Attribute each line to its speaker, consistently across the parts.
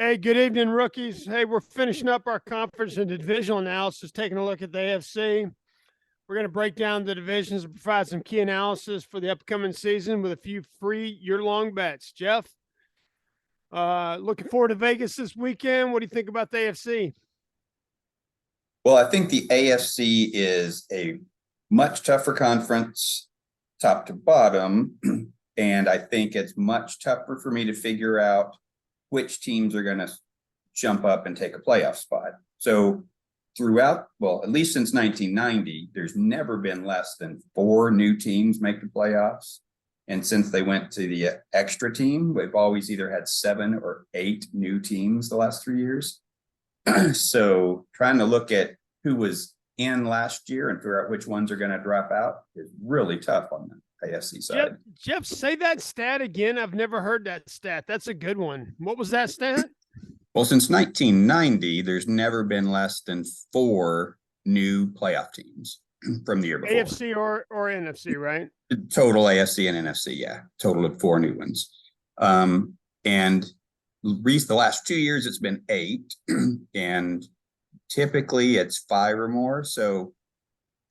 Speaker 1: Hey, good evening, rookies. Hey, we're finishing up our conference and divisional analysis, taking a look at the AFC. We're going to break down the divisions and provide some key analysis for the upcoming season with a few free year-long bets. Jeff, looking forward to Vegas this weekend. What do you think about the AFC?
Speaker 2: Well, I think the AFC is a much tougher conference, top to bottom, and I think it's much tougher for me to figure out which teams are going to jump up and take a playoff spot. So throughout, well, at least since 1990, there's never been less than 4 new teams make the playoffs. And since they went to the extra team, we've always either had 7 or 8 new teams the last 3 years. So trying to look at who was in last year and figure out which ones are going to drop out is really tough on the AFC side.
Speaker 1: Jeff, say that stat again. I've never heard that stat. That's a good one. What was that stat?
Speaker 2: Well, since 1990, there's never been less than 4 new playoff teams from the year before.
Speaker 1: AFC or NFC, right?
Speaker 2: Total AFC and NFC, yeah. Total of 4 new ones. And the last 2 years, it's been 8. And typically, it's 5 or more. So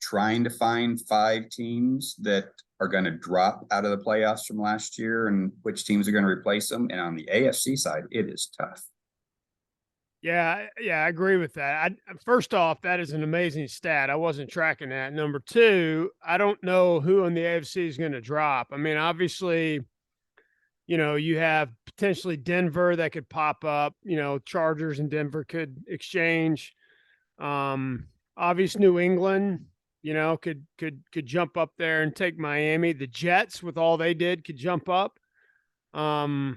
Speaker 2: trying to find 5 teams that are going to drop out of the playoffs from last year and which teams are going to replace them. And on the AFC side, it is tough.
Speaker 1: Yeah, I agree with that. First off, that is an amazing stat. I wasn't tracking that. Number 2, I don't know who in the AFC is going to drop. I mean, obviously, you have potentially Denver that could pop up. Chargers and Denver could exchange. Obvious New England, could jump up there and take Miami. The Jets, with all they did, could jump up. And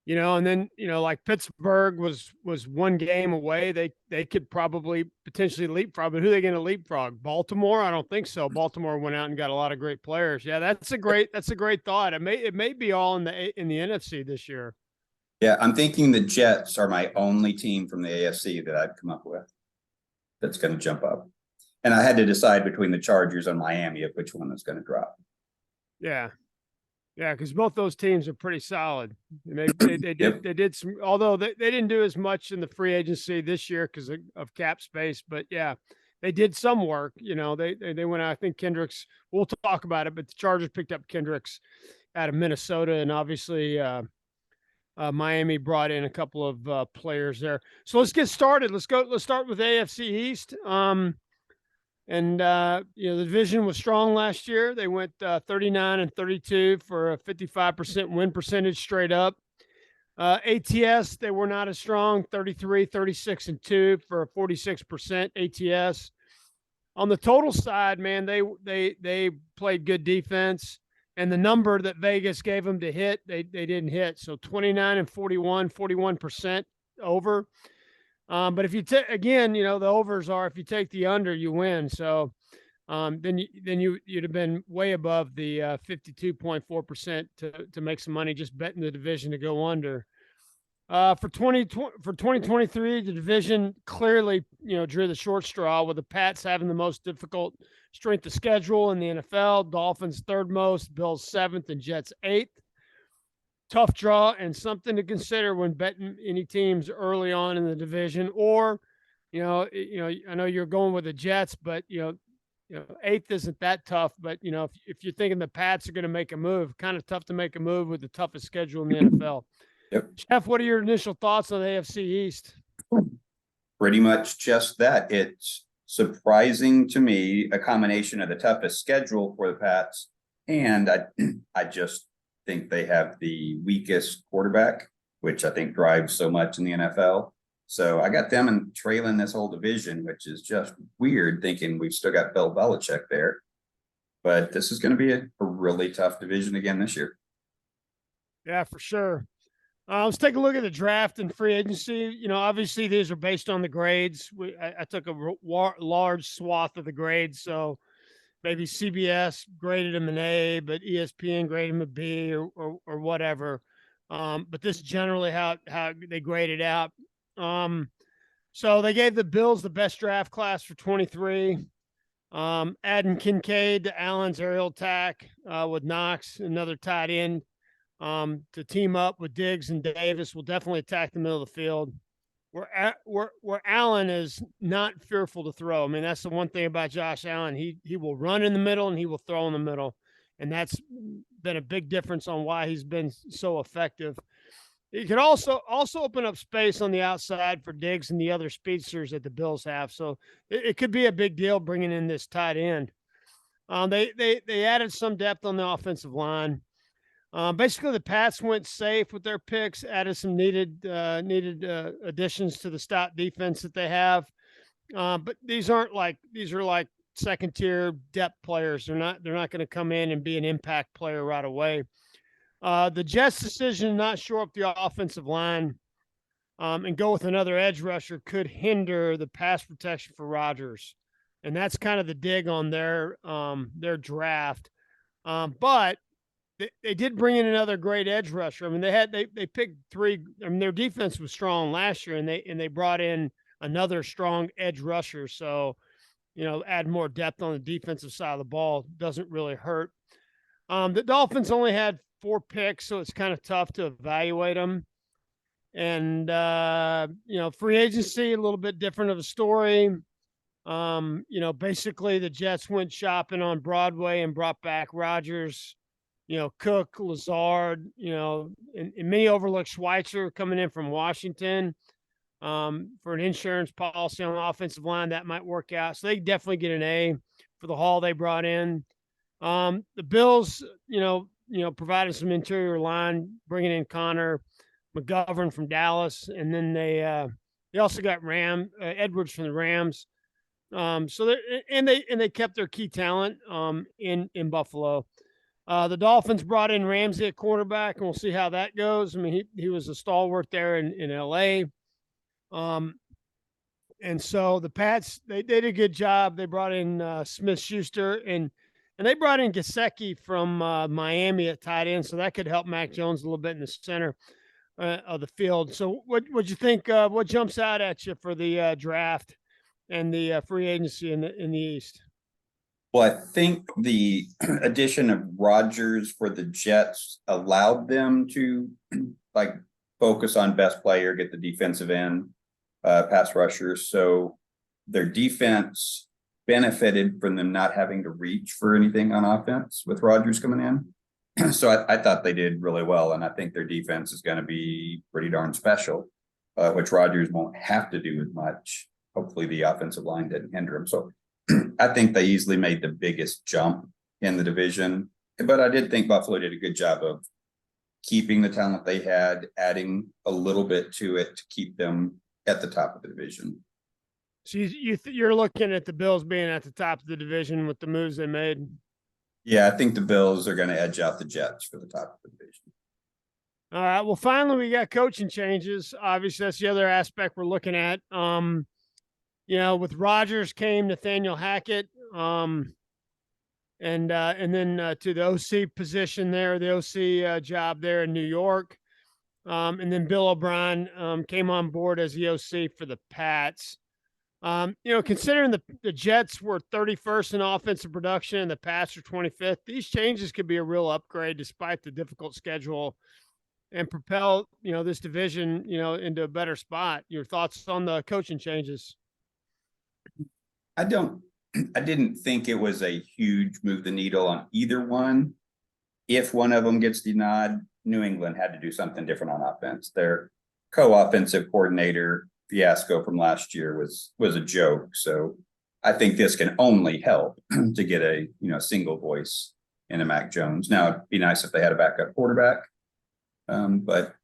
Speaker 1: then, like Pittsburgh was 1 game away. They could probably potentially leapfrog, but who are they going to leapfrog? Baltimore? I don't think so. Baltimore went out and got a lot of great players. Yeah, that's a great thought. It may be all in the NFC this year.
Speaker 2: Yeah, I'm thinking the Jets are my only team from the AFC that I've come up with that's going to jump up. And I had to decide between the Chargers and Miami of which one was going to drop.
Speaker 1: Yeah. Yeah, because both those teams are pretty solid. They did some, although they didn't do as much in the free agency this year because of cap space. But yeah, they did some work. They went out. I think Kendricks. We'll talk about it, but the Chargers picked up Kendricks out of Minnesota, and obviously Miami brought in a couple of players there. So let's get started. Let's start with AFC East. The division was strong last year. They went 39-32 for a 55% win percentage straight up. ATS, they were not as strong, 33-36-2 for a 46% ATS. On the total side, man, they played good defense, and the number that Vegas gave them to hit, they didn't hit. So 29-41, 41% over. But if you again, the overs are if you take the under, you win. So then you'd have been way above the 52.4% to make some money just betting the division to go under. For 2023, the division clearly drew the short straw with the Pats having the most difficult strength of schedule in the NFL. Dolphins 3rd most, Bills 7th, and Jets 8th. Tough draw and something to consider when betting any teams early on in the division. Or, I know you're going with the Jets, but 8th isn't that tough. But if you're thinking the Pats are going to make a move, kind of tough to make a move with the toughest schedule in the NFL.
Speaker 2: Yep.
Speaker 1: Jeff, what are your initial thoughts on the AFC East?
Speaker 2: Pretty much just that. It's surprising to me, a combination of the toughest schedule for the Pats, and I just think they have the weakest quarterback, which I think drives so much in the NFL. So I got them and trailing this whole division, which is just weird, thinking we've still got Bill Belichick there. But this is going to be a really tough division again this year.
Speaker 1: Yeah, for sure. Let's take a look at the draft and free agency. Obviously these are based on the grades. I took a large swath of the grades, so maybe CBS graded him an A, but ESPN graded him a B or whatever. But this is generally how they graded out. So they gave the Bills the best draft class for 23. Adding Kincaid to Allen's aerial attack with Knox, another tight end. to team up with Diggs and Davis will definitely attack the middle of the field. Where Allen is not fearful to throw. I mean, that's the one thing about Josh Allen. He will run in the middle and he will throw in the middle, and that's been a big difference on why he's been so effective. He could also open up space on the outside for Diggs and the other speedsters that the Bills have. So it could be a big deal bringing in this tight end. They added some depth on the offensive line. Basically, the Pats went safe with their picks, added some needed additions to the stout defense that they have. But these are like second tier depth players. They're not going to come in and be an impact player right away. The Jets' decision to not shore up the offensive line and go with another edge rusher could hinder the pass protection for Rodgers, and that's kind of the dig on their draft. But they did bring in another great edge rusher. I mean, they picked three. I mean, their defense was strong last year, and they brought in another strong edge rusher. So, add more depth on the defensive side of the ball doesn't really hurt. The Dolphins only had 4 picks, so it's kind of tough to evaluate them. And free agency, a little bit different of a story. Basically the Jets went shopping on Broadway and brought back Rodgers, Cook, Lazard, and many overlooked Schweitzer coming in from Washington for an insurance policy on the offensive line. That might work out. So they definitely get an A for the haul they brought in. The Bills, provided some interior line, bringing in Connor McGovern from Dallas, and then they also got Edwards from the Rams. So they kept their key talent in Buffalo. The Dolphins brought in Ramsey at quarterback, and we'll see how that goes. I mean, he was a stalwart there in L.A. And so the Pats, they did a good job. They brought in Smith-Schuster, and they brought in Gesicki from Miami at tight end, so that could help Mac Jones a little bit in the center of the field. So what'd you think? What jumps out at you for the draft and the free agency in the East?
Speaker 2: Well, I think the addition of Rodgers for the Jets allowed them to focus on best player, get the defensive end, pass rushers. So their defense benefited from them not having to reach for anything on offense with Rodgers coming in. So I thought they did really well, and I think their defense is going to be pretty darn special, which Rodgers won't have to do as much. Hopefully the offensive line didn't hinder him. So I think they easily made the biggest jump in the division. But I did think Buffalo did a good job of keeping the talent they had, adding a little bit to it to keep them at the top of the division.
Speaker 1: So you're looking at the Bills being at the top of the division with the moves they made?
Speaker 2: Yeah, I think the Bills are going to edge out the Jets for the top of the division.
Speaker 1: All right. Well, finally, we got coaching changes. Obviously, that's the other aspect we're looking at. With Rodgers came Nathaniel Hackett, and then to the OC position there, the OC job there in New York. And then Bill O'Brien came on board as the OC for the Pats. Considering the Jets were 31st in offensive production and the Pats are 25th, these changes could be a real upgrade despite the difficult schedule and propel, this division, into a better spot. Your thoughts on the coaching changes?
Speaker 2: I didn't think it was a huge move the needle on either one. If one of them gets the nod, New England had to do something different on offense. Their co-offensive coordinator fiasco from last year was a joke. So I think this can only help to get a single voice in a Mac Jones. Now it'd be nice if they had a backup quarterback. But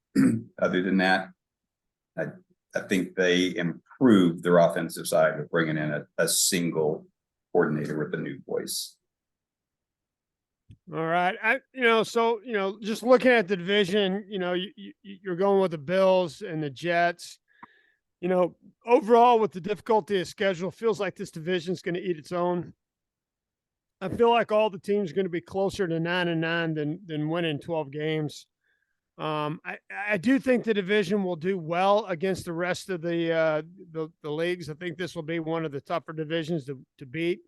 Speaker 2: other than that, I think they improved their offensive side with bringing in a single coordinator with a new voice.
Speaker 1: All right. Just looking at the division, you're going with the Bills and the Jets. Overall, with the difficulty of schedule, feels like this division is going to eat its own. I feel like all the teams are going to be closer to 9-9 than winning 12 games. I do think the division will do well against the rest of the leagues. I think this will be one of the tougher divisions to beat.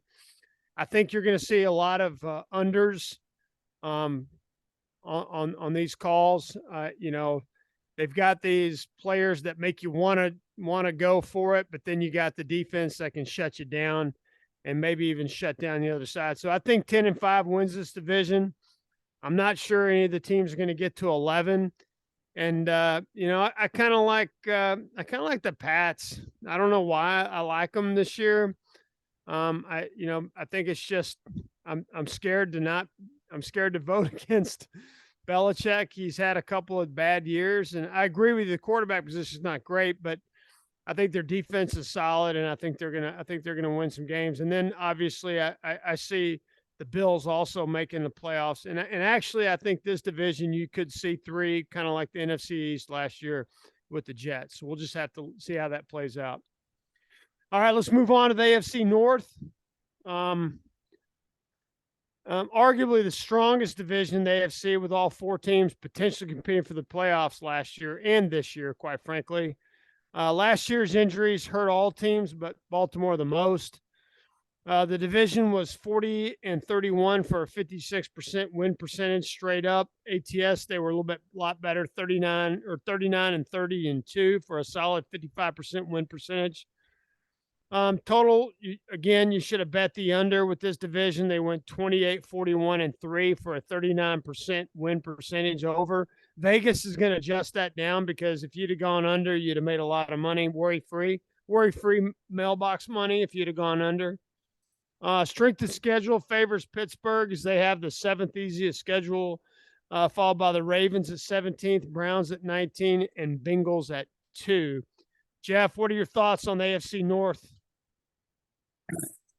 Speaker 1: I think you're going to see a lot of unders. on these calls. You know, they've got these players that make you want to go for it, but then you got the defense that can shut you down and maybe even shut down the other side. So I think 10-5 wins this division. I'm not sure any of the teams are going to get to 11. And you know, I kind of like the Pats. I don't know why I like them this year. I think it's just I'm scared to vote against Belichick. He's had a couple of bad years, and I agree with you. The quarterback position is not great, but I think their defense is solid, and I think they're gonna win some games. And then obviously, I see the Bills also making the playoffs. And actually, I think this division you could see three, kind of like the NFC East last year with the Jets. So we'll just have to see how that plays out. All right, let's move on to the AFC North. Arguably the strongest division in the AFC, with all four teams potentially competing for the playoffs last year and this year, quite frankly. Last year's injuries hurt all teams, but Baltimore the most. The division was 40-31 for a 56% win percentage straight up. ATS, they were a lot better, 39-30-2 for a solid 55% win percentage. Total, you should have bet the under with this division. They went 28-41-3 for a 39% win percentage over. Vegas is going to adjust that down because if you'd have gone under, you'd have made a lot of money, worry-free mailbox money if you'd have gone under. Strength of schedule favors Pittsburgh as they have the 7th easiest schedule, followed by the Ravens at 17th, Browns at 19, and Bengals at 2. Jeff, what are your thoughts on the AFC North?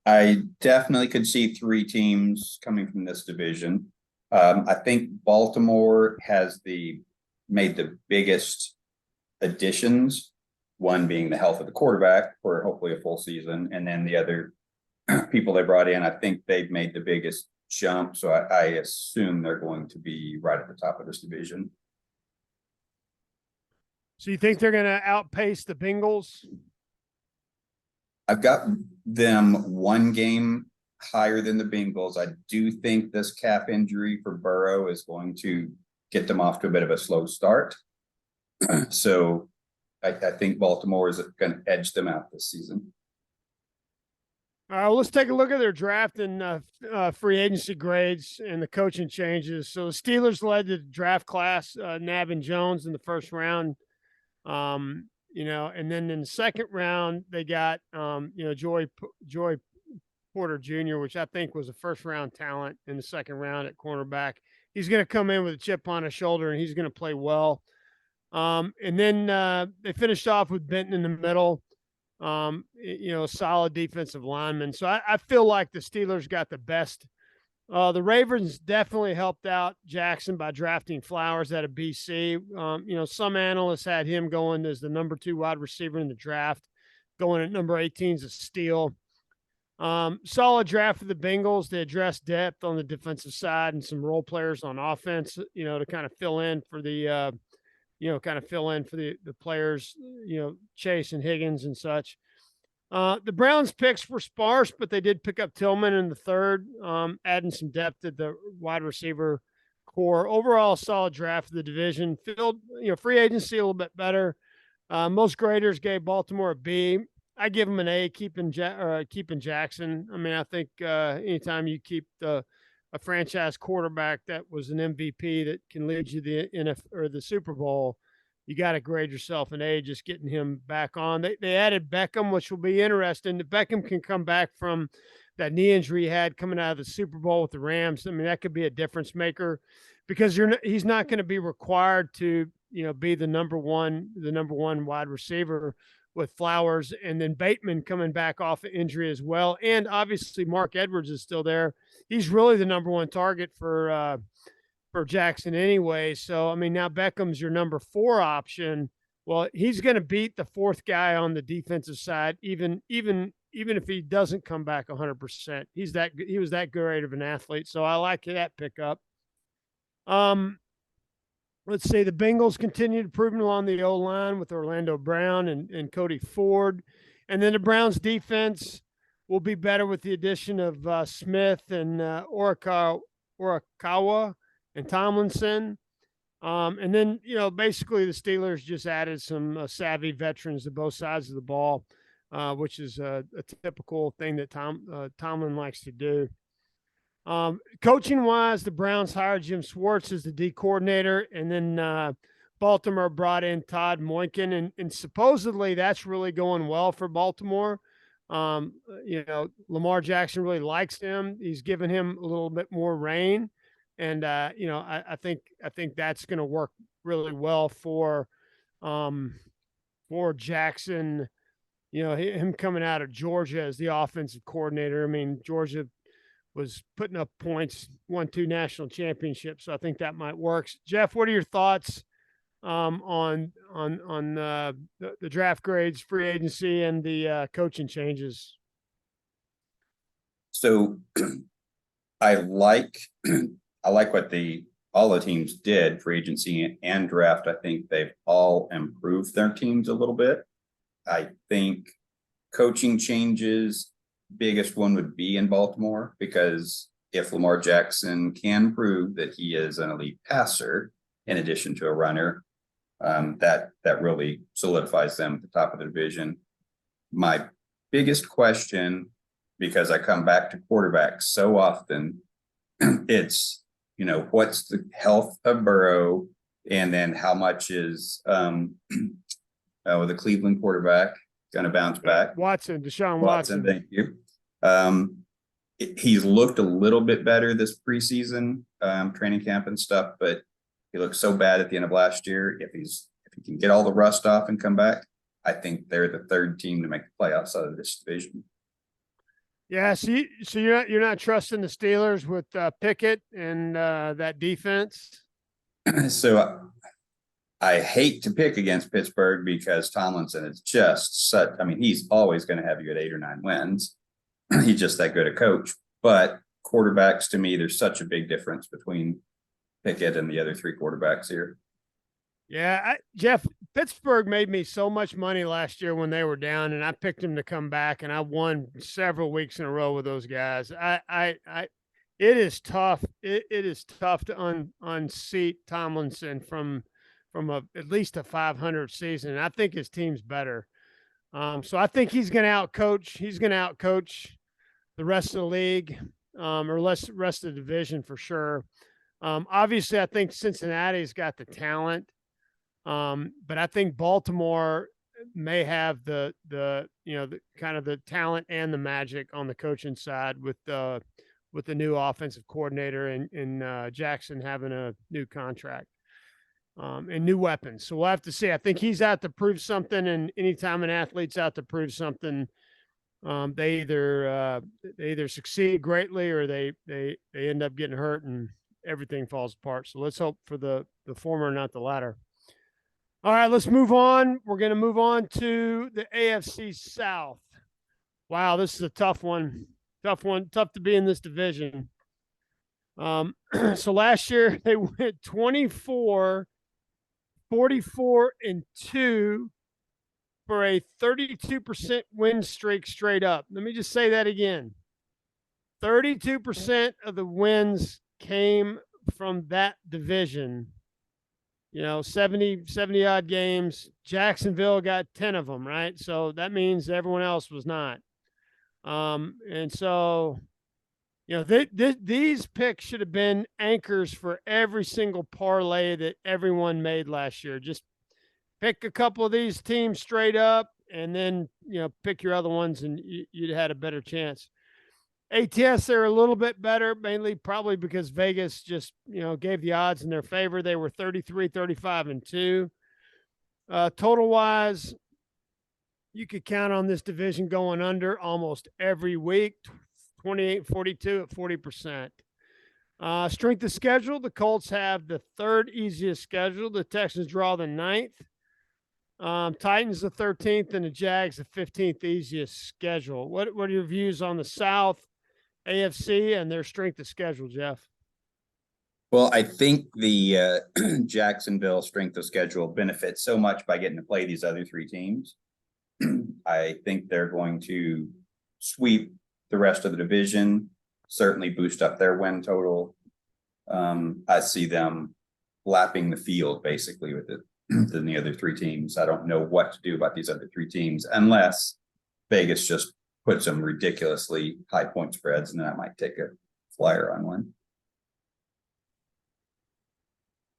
Speaker 2: I definitely could see three teams coming from this division. I think Baltimore has made the biggest additions, one being the health of the quarterback for hopefully a full season, and then the other people they brought in, I think they've made the biggest jump. So I assume they're going to be right at the top of this division.
Speaker 1: So you think they're going to outpace the Bengals?
Speaker 2: I've got them one game higher than the Bengals. I do think this calf injury for Burrow is going to get them off to a bit of a slow start. So I think Baltimore is going to edge them out this season.
Speaker 1: All right, let's take a look at their draft and free agency grades and the coaching changes. So the Steelers led the draft class, Navin Jones in the first round. And then in the second round, they got, Joy Porter Jr., which I think was a first-round talent in the second round at cornerback. He's going to come in with a chip on his shoulder, and he's going to play well. And then they finished off with Benton in the middle. A solid defensive lineman. So I feel like the Steelers got the best. The Ravens definitely helped out Jackson by drafting Flowers out of BC. Some analysts had him going as the number 2 wide receiver in the draft, going at number 18 is a steal. Solid draft for the Bengals. They addressed depth on the defensive side and some role players on offense, to kind of fill in for the players, Chase and Higgins and such. The Browns picks were sparse, but they did pick up Tillman in the third, adding some depth to the wide receiver core. Overall, solid draft of the division. Filled, free agency a little bit better. Most graders gave Baltimore a B. I give them an A, keeping Jackson. I mean, I think anytime you keep a franchise quarterback that was an MVP that can lead you the Super Bowl, you got to grade yourself an A, just getting him back on. They added Beckham, which will be interesting. Beckham can come back from that knee injury he had coming out of the Super Bowl with the Rams. I mean, that could be a difference maker because he's not going to be required to, be the number one wide receiver with Flowers, and then Bateman coming back off of injury as well. And obviously Mark Edwards is still there. He's really the number 1 target for Jackson anyway. So, I mean, now Beckham's your number 4 option. Well, he's going to beat the 4th guy on the defensive side, even if he doesn't come back 100%. He was that great of an athlete. So I like that pickup. Let's see, the Bengals continued improving along the O-line with Orlando Brown and Cody Ford. And then the Browns defense will be better with the addition of Smith and Orakawa and Tomlinson. And then, basically the Steelers just added some savvy veterans to both sides of the ball, which is a typical thing that Tomlin likes to do. Coaching wise, the Browns hired Jim Schwartz as the D coordinator, and then Baltimore brought in Todd Moinkin, and supposedly that's really going well for Baltimore. Lamar Jackson really likes him. He's given him a little bit more reign, and I think that's going to work really well for Jackson. Him coming out of Georgia as the offensive coordinator. I mean, Georgia was putting up points, won 2 national championships, so I think that might work. Jeff, what are your thoughts on the draft grades, free agency, and the coaching changes?
Speaker 2: So I like what all the teams did for agency and draft. I think they've all improved their teams a little bit. I think coaching changes, biggest one would be in Baltimore, because if Lamar Jackson can prove that he is an elite passer in addition to a runner, that really solidifies them at the top of the division. My biggest question, because I come back to quarterbacks so often, it's, what's the health of Burrow, and then how much is with a Cleveland quarterback going to bounce back?
Speaker 1: Deshaun Watson.
Speaker 2: Thank you. He's looked a little bit better this preseason, training camp and stuff, but he looked so bad at the end of last year. If he can get all the rust off and come back, I think they're the third team to make the playoffs out of this division.
Speaker 1: Yeah, so you're not trusting the Steelers with Pickett and that defense.
Speaker 2: So I hate to pick against Pittsburgh because Tomlinson is just such. I mean, he's always going to have you at 8 or 9 wins. He's just that good a coach. But quarterbacks, to me, there's such a big difference between Pickett and the other 3 quarterbacks here.
Speaker 1: Yeah, Jeff, Pittsburgh made me so much money last year when they were down, and I picked them to come back, and I won several weeks in a row with those guys. It is tough. It is tough to unseat Tomlinson from at least a 500 season. And I think his team's better. So I think he's going to outcoach. He's going to outcoach the rest of the league, or rest of the division for sure. Obviously, I think Cincinnati's got the talent. But I think Baltimore may have the kind of the talent and the magic on the coaching side with the new offensive coordinator and Jackson having a new contract, and new weapons. So we'll have to see. I think he's out to prove something, and anytime an athlete's out to prove something, they either succeed greatly or they end up getting hurt and everything falls apart. So let's hope for the former, not the latter. All right, let's move on. We're going to move on to the AFC South. Wow, this is a tough one. Tough to be in this division. So last year they went 24, 44, and 2 for a 32% win streak straight up. Let me just say that again. 32% of the wins came from that division. 70 odd games. Jacksonville got 10 of them, right? So that means everyone else was not. And so, these picks should have been anchors for every single parlay that everyone made last year. Just pick a couple of these teams straight up, and then, pick your other ones, and you'd had a better chance. ATS, they're a little bit better, mainly probably because Vegas just, gave the odds in their favor. They were 33, 35, and 2. Total-wise, you could count on this division going under almost every week, 28-42 at 40%. Strength of schedule, the Colts have the 3rd easiest schedule. The Texans draw the 9th. Titans the 13th, and the Jags the 15th easiest schedule. What are your views on the South, AFC, and their strength of schedule, Jeff?
Speaker 2: Well, I think the Jacksonville strength of schedule benefits so much by getting to play these other 3 teams. I think they're going to sweep the rest of the division, certainly boost up their win total. I see them lapping the field basically with it than the other three teams. I don't know what to do about these other three teams unless Vegas just puts some ridiculously high point spreads, and then I might take a flyer on one.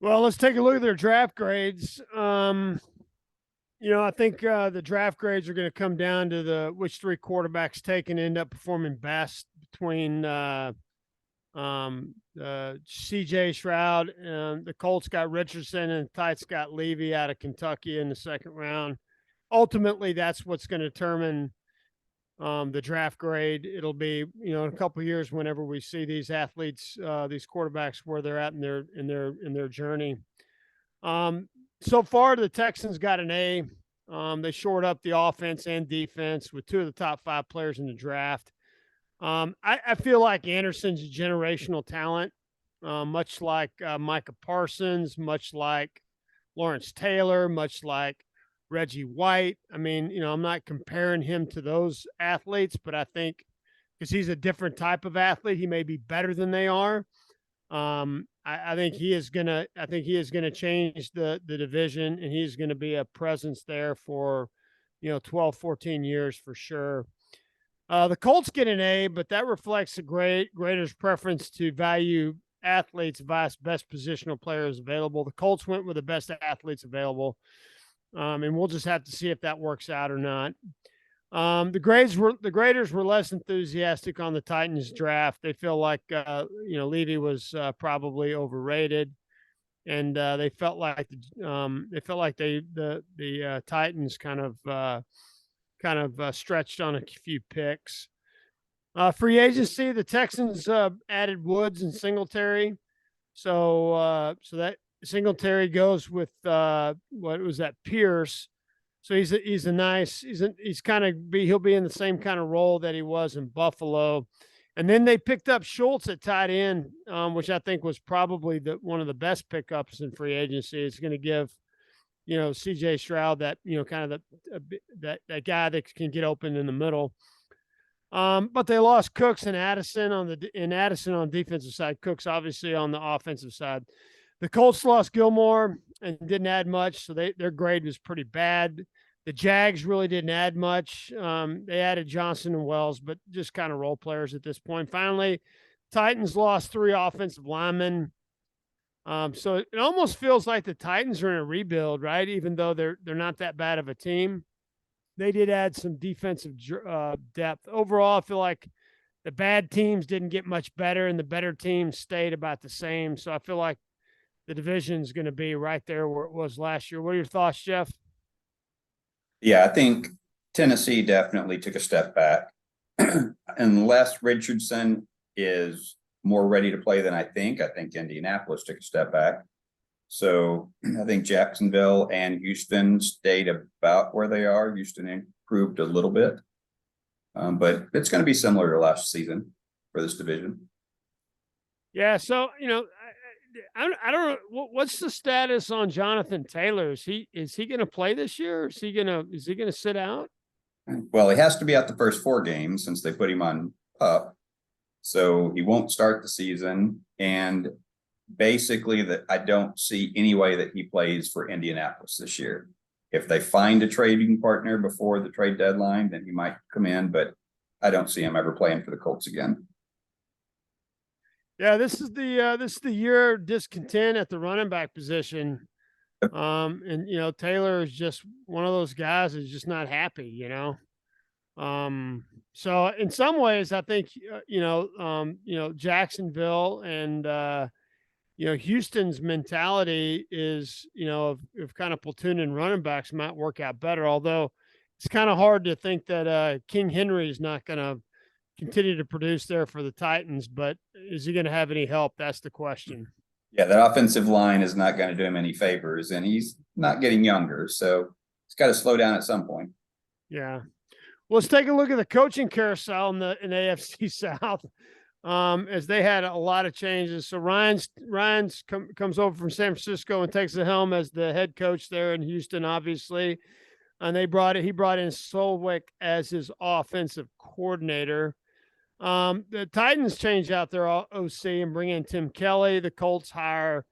Speaker 1: Well, let's take a look at their draft grades. I think the draft grades are going to come down to which three quarterbacks taken end up performing best between CJ Stroud, the Colts got Richardson, and the Titans got Levy out of Kentucky in the second round. Ultimately, that's what's going to determine the draft grade. It'll be, in a couple of years, whenever we see these athletes, these quarterbacks, where they're at in their journey. So far, the Texans got an A. They shored up the offense and defense with two of the top 5 players in the draft. I feel like Anderson's a generational talent, much like Micah Parsons, much like Lawrence Taylor, much like Reggie White. I mean, I'm not comparing him to those athletes, but I think because he's a different type of athlete, he may be better than they are. I think he is gonna change the division, and he's gonna be a presence there for 12, 14 years for sure. The Colts get an A, but that reflects the Graders' preference to value athletes via best positional players available. The Colts went with the best athletes available, and we'll just have to see if that works out or not. The Graders were less enthusiastic on the Titans draft. They feel like Levy was probably overrated, and they felt like the Titans kind of stretched on a few picks. Free agency, the Texans added Woods and Singletary. So that Singletary goes with what was that, Pierce. So he'll be in the same kind of role that he was in Buffalo. And then they picked up Schultz at tight end, which I think was probably one of the best pickups in free agency. It's going to give CJ Stroud that kind of that guy that can get open in the middle. But they lost Cooks and Addison on the defensive side. Cooks obviously on the offensive side. The Colts lost Gilmore and didn't add much, so their grade was pretty bad. The Jags really didn't add much. They added Johnson and Wells, but just kind of role players at this point. Finally, Titans lost 3 offensive linemen. So it almost feels like the Titans are in a rebuild, right? Even though they're not that bad of a team, they did add some defensive depth. Overall, I feel like the bad teams didn't get much better, and the better teams stayed about the same. So I feel like the division is going to be right there where it was last year. What are your thoughts, Jeff?
Speaker 2: Yeah, I think Tennessee definitely took a step back. Unless Richardson is more ready to play than I think Indianapolis took a step back. So I think Jacksonville and Houston stayed about where they are. Houston improved a little bit, but it's going to be similar to last season for this division.
Speaker 1: Yeah, so I don't know what's the status on Jonathan Taylor. Is he going to play this year? Or is he going to sit out?
Speaker 2: Well, he has to be out the first 4 games since they put him on PUP, so he won't start the season. And basically, that I don't see any way that he plays for Indianapolis this year. If they find a trading partner before the trade deadline, then he might come in, but I don't see him ever playing for the Colts again.
Speaker 1: Yeah, this is the year of discontent at the running back position. And Taylor is just one of those guys who's just not happy, So in some ways, I think Jacksonville and Houston's mentality is of kind of platooning running backs might work out better. Although it's kind of hard to think that King Henry is not going to continue to produce there for the Titans, but is he going to have any help? That's the question.
Speaker 2: Yeah, that offensive line is not going to do him any favors, and he's not getting younger, so he's got to slow down at some point.
Speaker 1: Yeah. Well, let's take a look at the coaching carousel in AFC South, as they had a lot of changes. So Ryan's comes over from San Francisco and takes the helm as the head coach there in Houston, obviously. And he brought in Solwick as his offensive coordinator. The Titans change out their OC and bring in Tim Kelly. The Colts hire,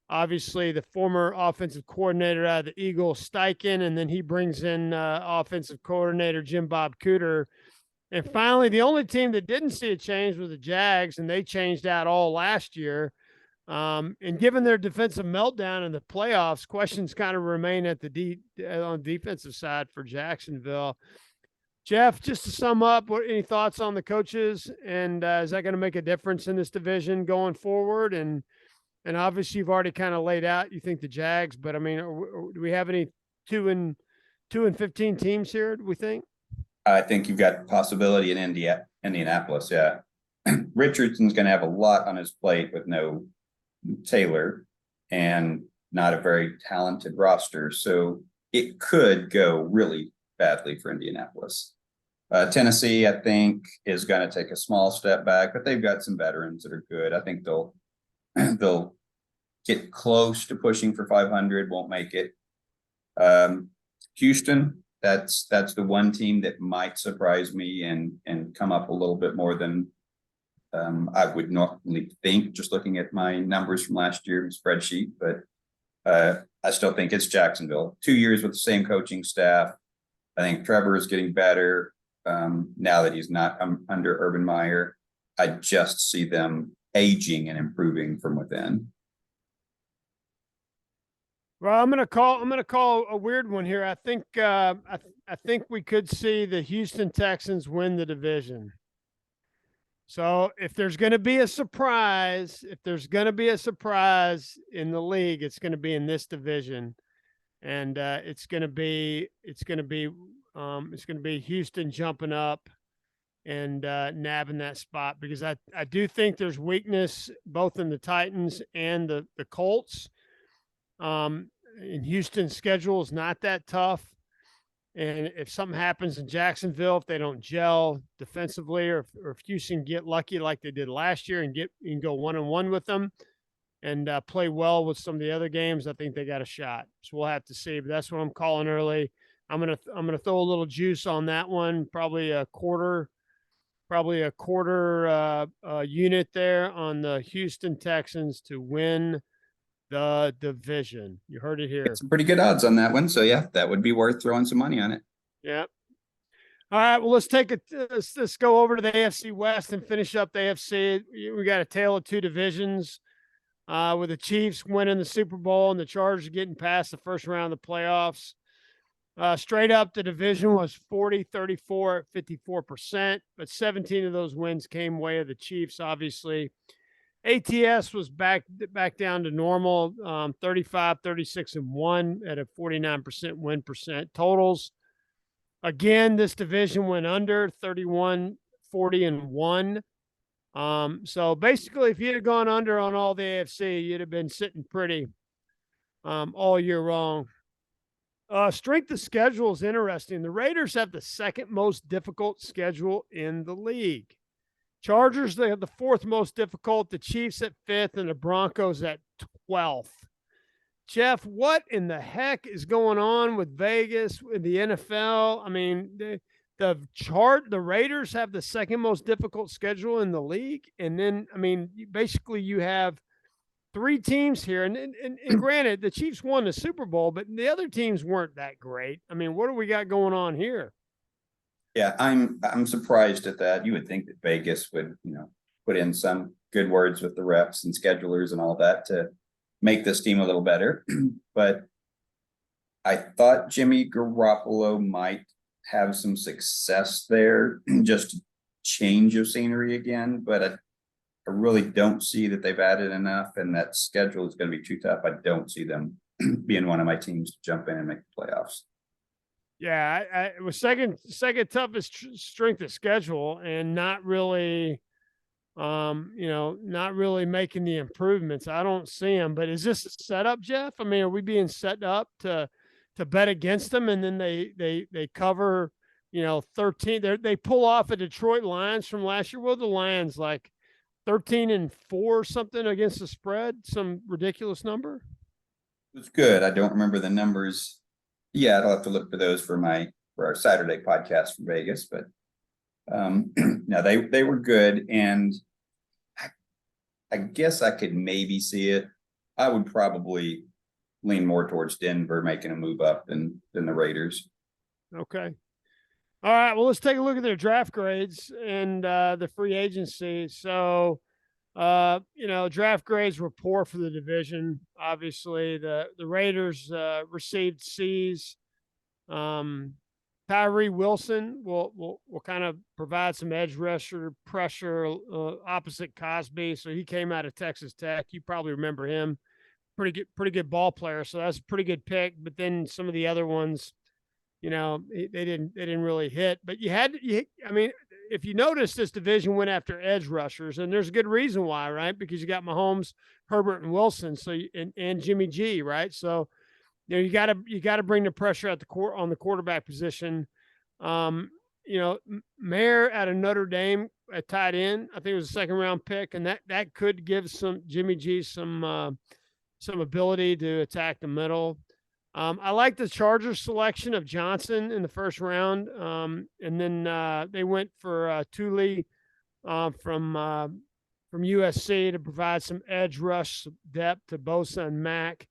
Speaker 1: obviously, the former offensive coordinator out of the Eagles, Steichen, and then he brings in offensive coordinator Jim Bob Cooter. And finally, the only team that didn't see a change was the Jags, and they changed out all last year. And given their defensive meltdown in the playoffs, questions kind of remain at the on the defensive side for Jacksonville. Jeff, just to sum up, any thoughts on the coaches, and is that going to make a difference in this division going forward? And obviously, you've already kind of laid out you think the Jags, but I mean, do we have any 2-15 teams here? Do we think?
Speaker 2: I think you've got possibility in Indianapolis. Yeah, Richardson's going to have a lot on his plate with no Taylor and not a very talented roster, so it could go really badly for Indianapolis. Tennessee, I think, is going to take a small step back, but they've got some veterans that are good. I think they'll get close to pushing for 500, won't make it. Houston, that's the one team that might surprise me and come up a little bit more than I would normally think, just looking at my numbers from last year's spreadsheet. But I still think it's Jacksonville. 2 years with the same coaching staff. I think Trevor is getting better now that he's not under Urban Meyer. I just see them aging and improving from within.
Speaker 1: Well, I'm gonna call a weird one here. I think I think we could see the Houston Texans win the division. So if there's going to be a surprise, in the league, it's going to be in this division, and it's going to be Houston jumping up and nabbing that spot, because I do think there's weakness both in the Titans and the Colts. And Houston's schedule is not that tough. And if something happens in Jacksonville, if they don't gel defensively, or if Houston get lucky like they did last year and go 1-1 with them and play well with some of the other games, I think they got a shot. So we'll have to see. But that's what I'm calling early. I'm gonna throw a little juice on that one, probably a quarter unit there on the Houston Texans to win the division. You heard it here.
Speaker 2: It's pretty good odds on that one. So yeah, that would be worth throwing some money on it.
Speaker 1: Yeah. All right. Well, let's go over to the AFC West and finish up the AFC. We got a tale of two divisions, with the Chiefs winning the Super Bowl and the Chargers getting past the first round of the playoffs. Straight up, the division was 40-34 at 54%, but 17 of those wins came way of the Chiefs, obviously. ATS was back down to normal, 35-36-1 at a 49% win percent. Totals, again, this division went under 31-40-1. So basically, if you'd have gone under on all the AFC, you'd have been sitting pretty all year long. Strength of schedule is interesting. The Raiders have the second most difficult schedule in the league. Chargers, they have the fourth most difficult, the Chiefs at fifth, and the Broncos at 12th. Jeff, what in the heck is going on with Vegas, with the NFL? I mean, the Raiders have the second most difficult schedule in the league. And then, I mean, basically you have three teams here. And granted, the Chiefs won the Super Bowl, but the other teams weren't that great. I mean, what do we got going on here?
Speaker 2: Yeah, I'm surprised at that. You would think that Vegas would, put in some good words with the reps and schedulers and all that to make this team a little better. But I thought Jimmy Garoppolo might have some success there, just a change of scenery again. But I really don't see that they've added enough, and that schedule is going to be too tough. I don't see them being one of my teams to jump in and make the playoffs.
Speaker 1: Yeah, it was second toughest strength of schedule, and not really, not really making the improvements. I don't see them. But is this a setup, Jeff? I mean, are we being set up to bet against them, and then they cover, 13? They pull off a Detroit Lions from last year. Well, the Lions like 13-4 or something against the spread, some ridiculous number.
Speaker 2: It was good. I don't remember the numbers. Yeah, I'll have to look for those for our Saturday podcast from Vegas. But Now they were good, and I guess I could maybe see it. I would probably lean more towards Denver making a move up than the Raiders.
Speaker 1: Okay. All right. Well, let's take a look at their draft grades and the free agency. So, draft grades were poor for the division. Obviously, the Raiders received C's. Tyree Wilson will kind of provide some edge rusher pressure opposite Cosby. So he came out of Texas Tech. You probably remember him. Pretty good ball player. So that's a pretty good pick. But then some of the other ones, they didn't really hit. But if you notice, this division went after edge rushers, and there's a good reason why, right? Because you got Mahomes, Herbert, and Wilson, and Jimmy G, right? So you got to bring the pressure at on the quarterback position. Mayer out of Notre Dame at tight end, I think it was a second round pick, and that could give some Jimmy G some ability to attack the middle. I like the Chargers selection of Johnson in the first round, and then they went for Thule from USC to provide some edge rush depth to Bosa and Mack.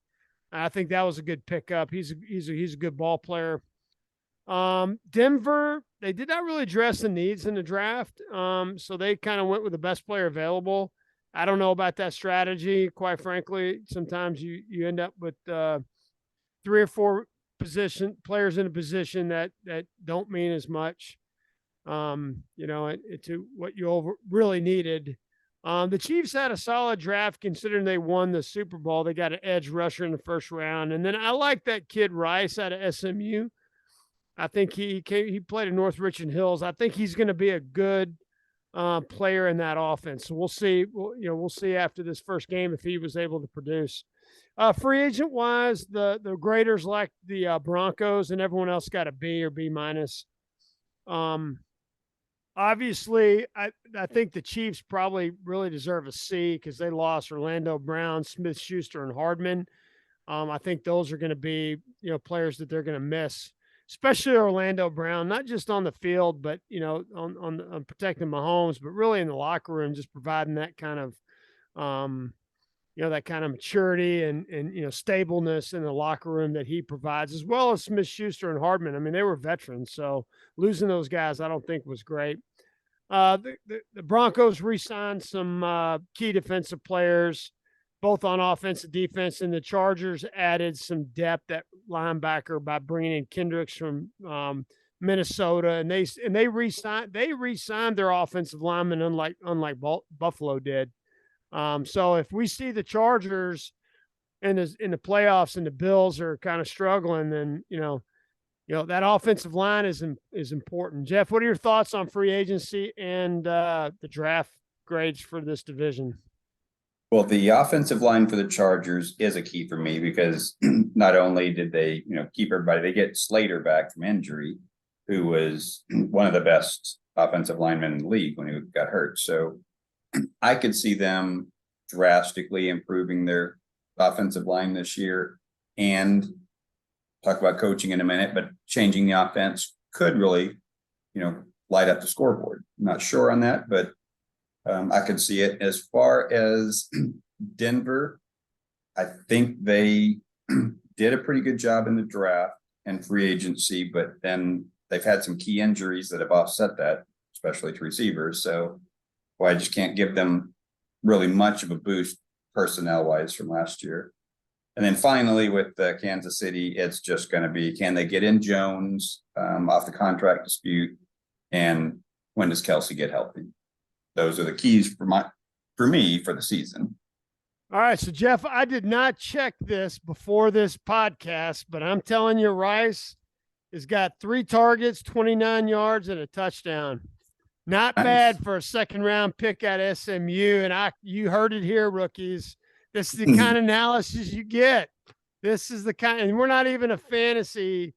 Speaker 1: I think that was a good pickup. He's a good ball player. Denver, they did not really address the needs in the draft, so they kind of went with the best player available. I don't know about that strategy, quite frankly. Sometimes you end up with 3 or 4 players in a position that don't mean as much, to what you really needed. The Chiefs had a solid draft considering they won the Super Bowl. They got an edge rusher in the first round. And then I like that kid Rice out of SMU. I think he played at North Richland Hills. I think he's going to be a good player in that offense. So we'll see. We'll see after this first game if he was able to produce. Free agent wise, the graders like the Broncos, and everyone else got a B or B minus. Obviously, I think the Chiefs probably really deserve a C because they lost Orlando Brown, Smith-Schuster, and Hardman. I think those are going to be players that they're going to miss, especially Orlando Brown, not just on the field, but on protecting Mahomes, but really in the locker room, just providing that kind of that kind of maturity and stableness in the locker room that he provides, as well as Smith-Schuster and Hardman. I mean, they were veterans, so losing those guys I don't think was great. The Broncos re-signed some key defensive players, both on offense and defense, and the Chargers added some depth at linebacker by bringing in Kendricks from Minnesota, and they re-signed their offensive lineman unlike Buffalo did. So if we see the Chargers in the playoffs and the Bills are kind of struggling, then that offensive line is important. Jeff, what are your thoughts on free agency and the draft grades for this division?
Speaker 2: Well, the offensive line for the Chargers is a key for me because not only did they, keep everybody, they get Slater back from injury, who was one of the best offensive linemen in the league when he got hurt. So I could see them drastically improving their offensive line this year, and talk about coaching in a minute, but changing the offense could really, light up the scoreboard. I'm not sure on that, but I could see it. As far as Denver, I think they did a pretty good job in the draft and free agency, but then they've had some key injuries that have offset that, especially to receivers. So I just can't give them really much of a boost personnel-wise from last year. And then finally with Kansas City, it's just going to be, can they get in Jones off the contract dispute, and when does Kelsey get healthy? Those are the keys for me for the season.
Speaker 1: All right, so Jeff, I did not check this before this podcast, but I'm telling you, Rice has got 3 targets, 29 yards, and a touchdown. Not
Speaker 2: Nice.
Speaker 1: Bad for a second-round pick at SMU, and you heard it here, rookies. This is the kind of analysis you get. This is the kind, and we're not a fantasy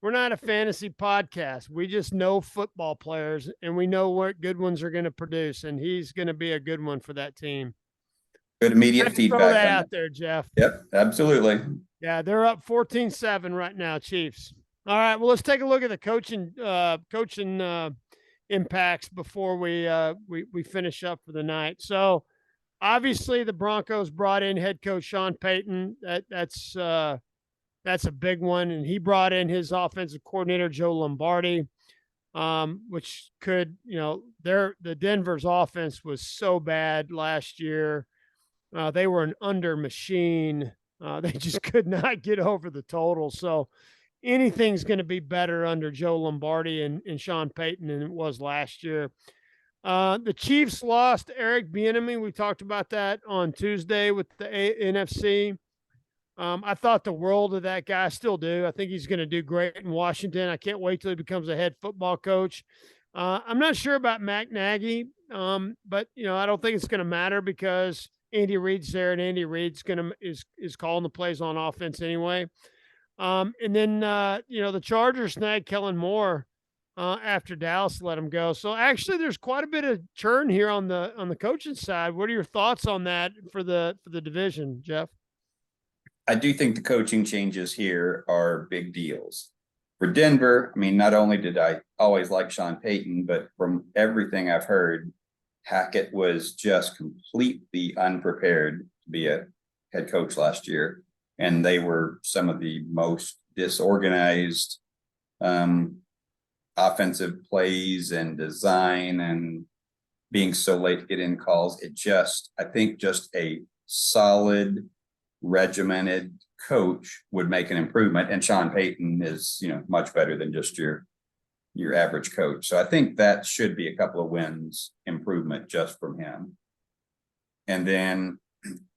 Speaker 1: podcast. We just know football players, and we know what good ones are going to produce, and he's going to be a good one for that team.
Speaker 2: Good immediate feedback.
Speaker 1: Throw that out there, Jeff.
Speaker 2: Yep, absolutely.
Speaker 1: Yeah, they're up 14-7 right now, Chiefs. All right, well, let's take a look at the coaching impacts before we finish up for the night. So obviously the Broncos brought in head coach Sean Payton. That's a big one, and he brought in his offensive coordinator Joe Lombardi, which could, the Denver's offense was so bad last year. They were an under machine. They just could not get over the total. So anything's going to be better under Joe Lombardi and Sean Payton than it was last year. The Chiefs lost Eric Bieniemy. We talked about that on Tuesday with the NFC. I thought the world of that guy. I still do. I think he's going to do great in Washington. I can't wait till he becomes a head football coach. I'm not sure about Matt Nagy, but I don't think it's going to matter because Andy Reid's there, and Andy Reid's is calling the plays on offense anyway. And then the Chargers snagged Kellen Moore after Dallas let him go. So actually, there's quite a bit of churn here on the coaching side. What are your thoughts on that for the division, Jeff?
Speaker 2: I do think the coaching changes here are big deals. For Denver, I mean, not only did I always like Sean Payton, but from everything I've heard, Hackett was just completely unprepared to be a head coach last year. And they were some of the most disorganized offensive plays and design, and being so late to get in calls. I think just a solid, regimented coach would make an improvement. And Sean Payton is, much better than just your average coach. So I think that should be a couple of wins improvement just from him. And then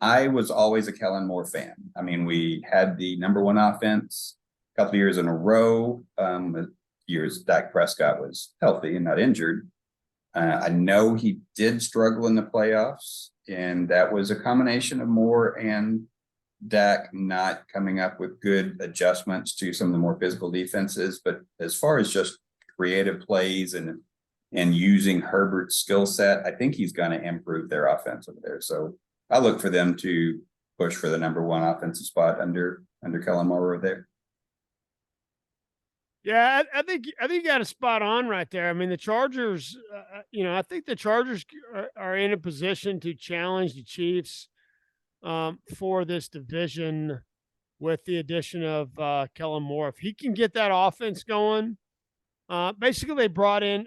Speaker 2: I was always a Kellen Moore fan. I mean, we had the number one offense a couple of years in a row. Years Dak Prescott was healthy and not injured. I know he did struggle in the playoffs, and that was a combination of Moore and Dak not coming up with good adjustments to some of the more physical defenses. But as far as just creative plays and using Herbert's skill set, I think he's going to improve their offense over there. So I look for them to push for the number one offensive spot under Kellen Moore over there.
Speaker 1: Yeah, I think you got a spot on right there. I mean, the Chargers, I think the Chargers are in a position to challenge the Chiefs for this division with the addition of Kellen Moore. If he can get that offense going, basically they brought in,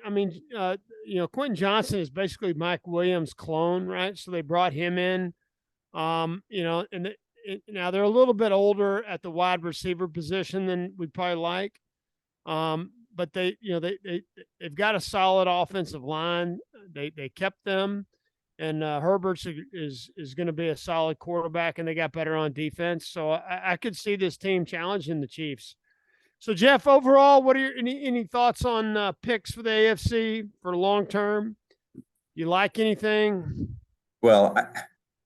Speaker 1: Quentin Johnson is basically Mike Williams' clone, right? So they brought him in, now they're a little bit older at the wide receiver position than we'd probably like. But they've got a solid offensive line. They kept them, and Herbert's is going to be a solid quarterback, and they got better on defense. So I could see this team challenging the Chiefs. So Jeff, overall, what are your any thoughts on picks for the AFC for long term? You like anything?
Speaker 2: Well,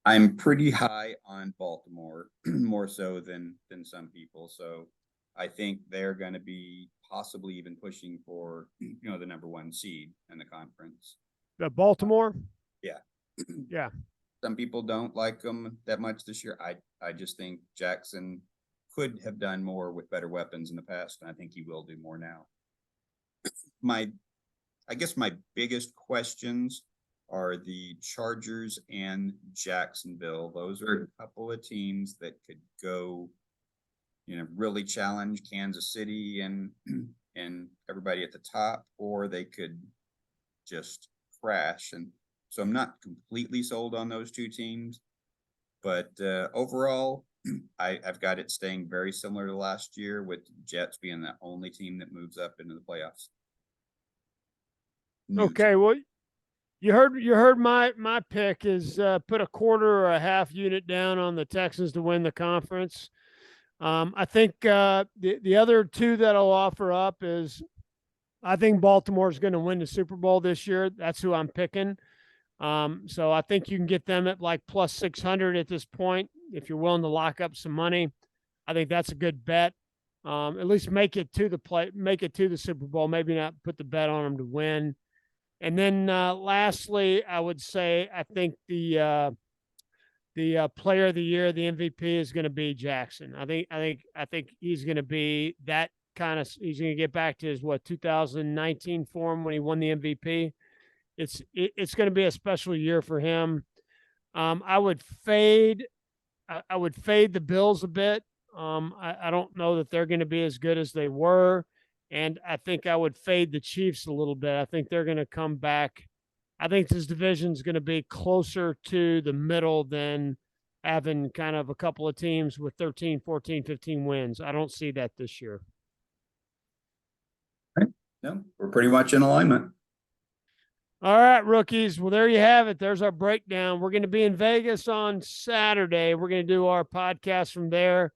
Speaker 2: I'm pretty high on Baltimore, more so than some people. So I think they're going to be possibly even pushing for, the number one seed in the conference.
Speaker 1: Baltimore?
Speaker 2: Yeah.
Speaker 1: Yeah.
Speaker 2: Some people don't like them that much this year. I just think Jackson could have done more with better weapons in the past, and I think he will do more now. I guess my biggest questions are the Chargers and Jacksonville. Those are a couple of teams that could go, really challenge Kansas City and everybody at the top, or they could just crash. And so I'm not completely sold on those two teams, but overall, I've got it staying very similar to last year, with Jets being the only team that moves up into the playoffs.
Speaker 1: Okay, well, you heard my pick is put a quarter or a half unit down on the Texans to win the conference. I think the other two that I'll offer up is I think Baltimore is going to win the Super Bowl this year. That's who I'm picking. So I think you can get them at like plus 600 at this point if you're willing to lock up some money. I think that's a good bet. At least make it to the Super Bowl. Maybe not put the bet on them to win. And then lastly, I would say I think the player of the year, the MVP, is going to be Jackson. I think he's going to be that he's going to get back to his 2019 form when he won the MVP. It's going to be a special year for him. I would fade the Bills a bit. I don't know that they're going to be as good as they were. And I think I would fade the Chiefs a little bit. I think they're going to come back. I think this division is going to be closer to the middle than having kind of a couple of teams with 13, 14, 15 wins. I don't see that this year.
Speaker 2: Right. No, we're pretty much in alignment.
Speaker 1: All right, rookies. Well, there you have it. There's our breakdown. We're going to be in Vegas on Saturday. We're going to do our podcast from there.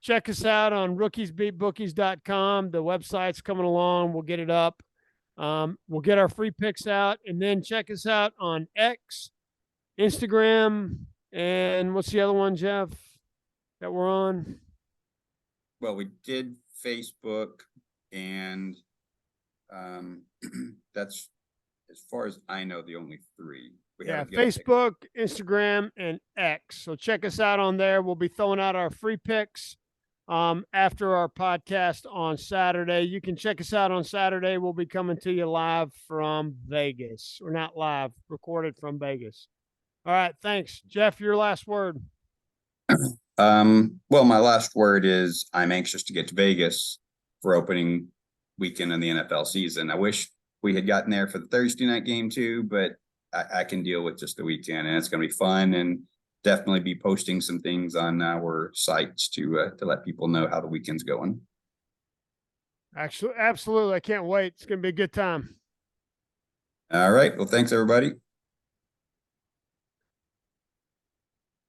Speaker 1: Check us out on rookiesbeatbookies.com. The website's coming along. We'll get it up. We'll get our free picks out, and then check us out on X, Instagram, and what's the other one, Jeff, that we're on?
Speaker 2: Well, we did Facebook, and that's, as far as I know, the only three.
Speaker 1: Facebook, Instagram, and X. So check us out on there. We'll be throwing out our free picks after our podcast on Saturday. You can check us out on Saturday. We'll be coming to you live from Vegas. Or not live, recorded from Vegas. All right, thanks. Jeff, your last word.
Speaker 2: Well, my last word is I'm anxious to get to Vegas for opening weekend in the NFL season. I wish we had gotten there for the Thursday night game too, but I can deal with just the weekend, and it's going to be fun, and definitely be posting some things on our sites to let people know how the weekend's going.
Speaker 1: Actually, absolutely. I can't wait. It's going to be a good time.
Speaker 2: All right. Well, thanks everybody.